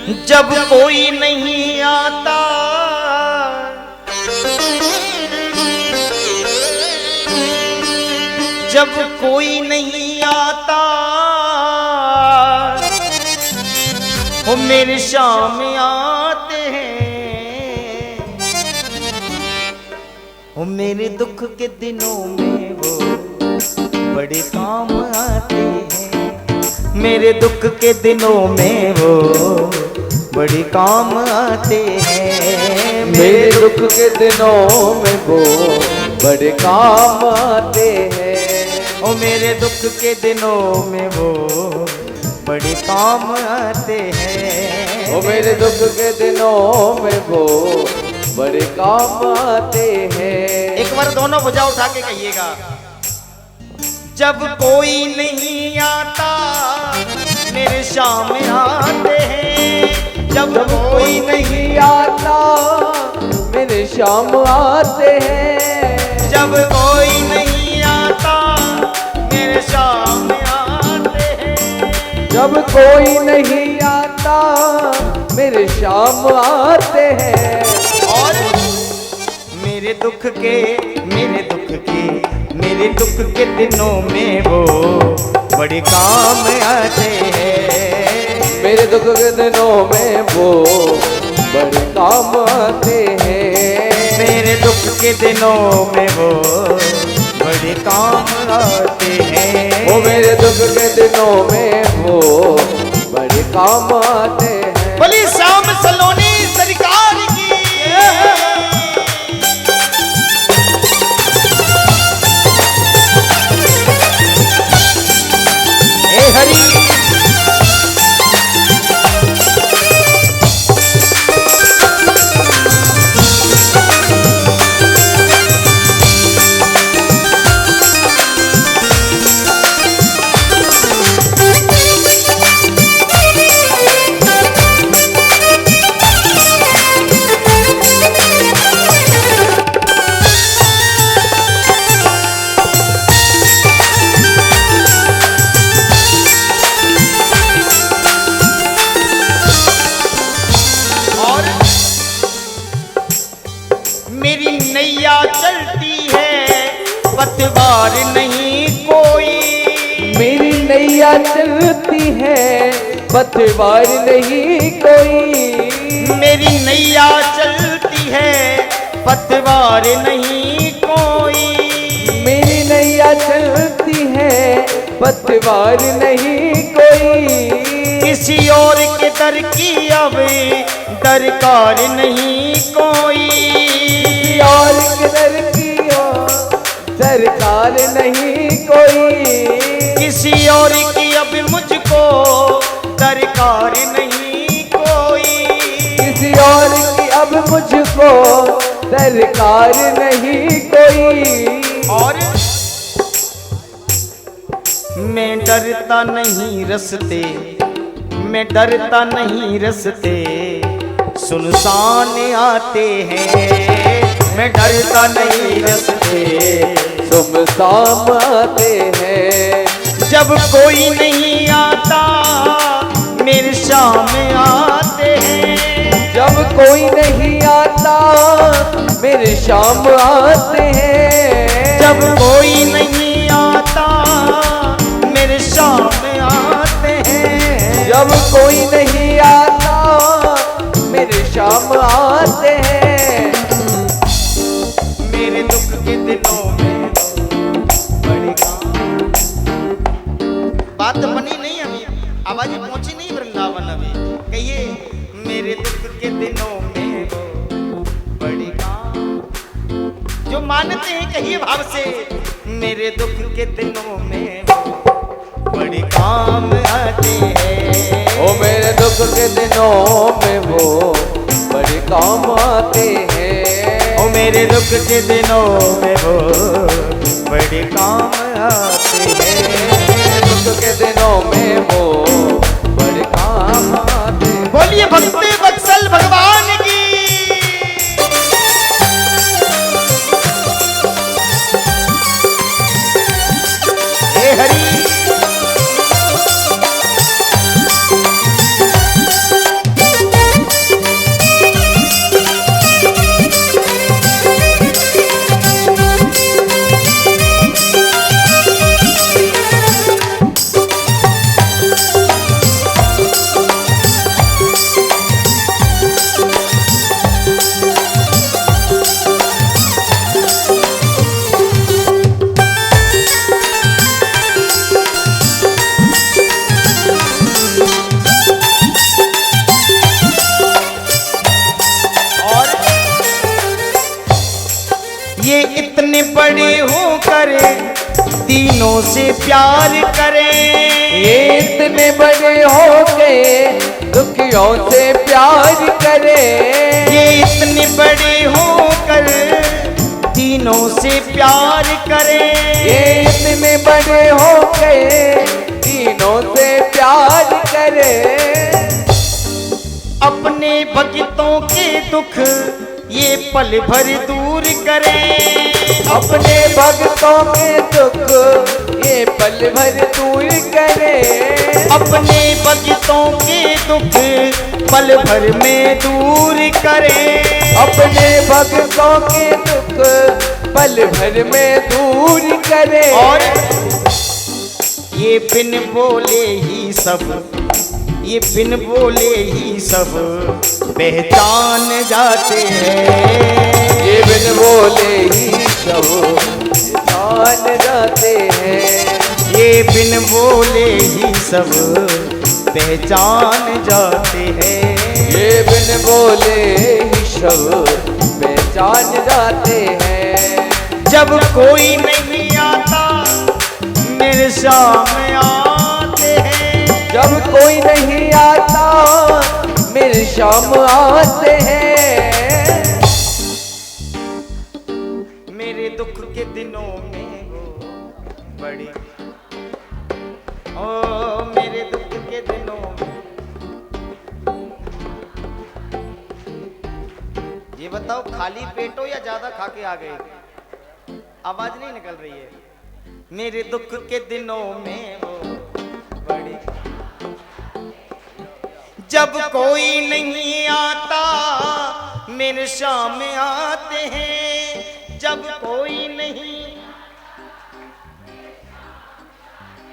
जब कोई नहीं आता जब कोई नहीं आता वो मेरे शाम आते हैं। वो मेरे दुख के दिनों में वो बड़े काम आते हैं। मेरे दुख के दिनों में वो बड़े काम आते हैं। मेरे दुख के दिनों में वो बड़े काम आते हैं। ओ मेरे दुख के दिनों में वो बड़े काम आते हैं। ओ मेरे दुख के दिनों में वो बड़े काम आते हैं। एक बार दोनों भुजा उठा के कहिएगा। जब कोई नहीं आता मेरे शाम आते हैं। जब कोई नहीं आता मेरे शाम आते हैं। जब कोई नहीं आता मेरे शाम आते हैं। जब कोई नहीं आता मेरे शाम आते हैं। और मेरे दुख के दिनों में वो बड़े काम आते हैं। मेरे दुख के दिनों में वो बड़े काम आते हैं। मेरे दुख के दिनों में वो बड़े काम आते हैं। वो मेरे दुख के दिनों में वो बड़े काम आते हैं। बोली श्याम सलोनी सरकार की। हे हरि मेरी नैया चलती है पतवार नहीं कोई। मेरी नैया चलती है पतवार नहीं कोई। मेरी नैया चलती है पतवार नहीं कोई। मेरी नैया चलती है पतवार नहीं कोई। किसी और के दर की अब दरकार नहीं कोई। किसी और के दर की सरकार नहीं कोई। किसी और की अब मुझको दरकार नहीं कोई। किसी और की अब मुझको दरकार नहीं कोई। और मैं डरता नहीं रस्ते, मैं डरता नहीं रस्ते सुनसान आते हैं। मैं डरता नहीं रस्ते सुमसाम आते हैं। जब कोई नहीं आता मेरे शाम आते हैं। जब कोई नहीं आता मेरे शाम आते हैं। जब कोई नहीं आता मेरे शाम आते हैं। जब कोई नहीं आता मेरे शाम आते हैं। मेरे दुख के दिनों में बड़ी बात बनी नहीं, अभी आवाज पहुंची नहीं वृंदावन। अभी कहिए मेरे दुख के दिनों में वो बड़ी काम। जो मानते हैं कहिए भाव से मेरे दुख के दिनों में वो बड़ी काम आते हैं। ओ मेरे दुख के दिनों में वो बड़े काम आते हैं। ओ मेरे दुख के दिनों में वो बड़े काम आते हैं। दुख के दिनों में वो बड़े काम आते हैं। बोलिए भक्ति वत्सल भगवान की। हे हरि बड़े होकर तीनों से प्यार करें। ये इतने बड़े हो गए दुखियों से प्यार करें। ये इतने बड़े होकर तीनों से प्यार करें। ये इतने बड़े हो गए तीनों से प्यार करें। अपने भक्तों के दुख ये पल भर दूर करें। अपने भक्तों के दुख ये पल भर दूर करें। अपने भक्तों के दुख पल भर में दूर करें। अपने भक्तों के दुख पल भर में दूर करें। और ये बिन बोले ही सब, ये बिन बोले ही सब पहचान जाते हैं। ये बिन बोले ही सब पहचान जाते हैं। ये बिन बोले ही सब पहचान जाते हैं। ये बिन बोले ही सब पहचान जाते हैं। जब कोई नहीं आता मेरे सामने आते हैं। जब कोई नहीं आता मेरे शाम आते हैं। मेरे दुख के दिनों में वो बड़ी, ओ मेरे दुख के दिनों में। ये बताओ खाली पेट हो या ज्यादा खा के आ गए? आवाज नहीं निकल रही है। मेरे दुख के दिनों में वो बड़ी, जब कोई नहीं आता मेरे सामने आते हैं। जब कोई नहीं,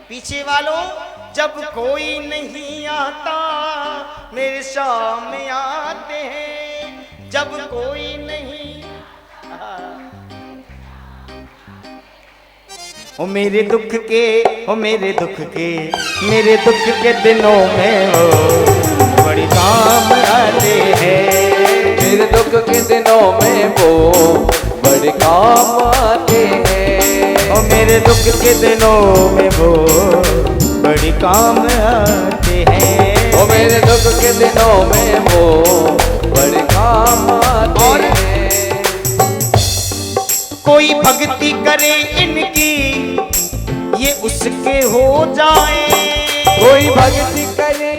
पीछे वालों, जब कोई नहीं आता मेरे सामने आते हैं। जब कोई नहीं, ओ मेरे दुख के, ओ मेरे दुख के, मेरे दुख के दिनों में वो बड़ी काम आते हैं। मेरे दुख के दिनों में वो बड़े काम आते हैं। ओ मेरे दुख के दिनों में वो बड़ी काम आते हैं। ओ मेरे दुख के दिनों में वो बड़े काम आते हैं। कोई भक्ति करे इनकी ये उसके हो जाए। कोई भक्ति करे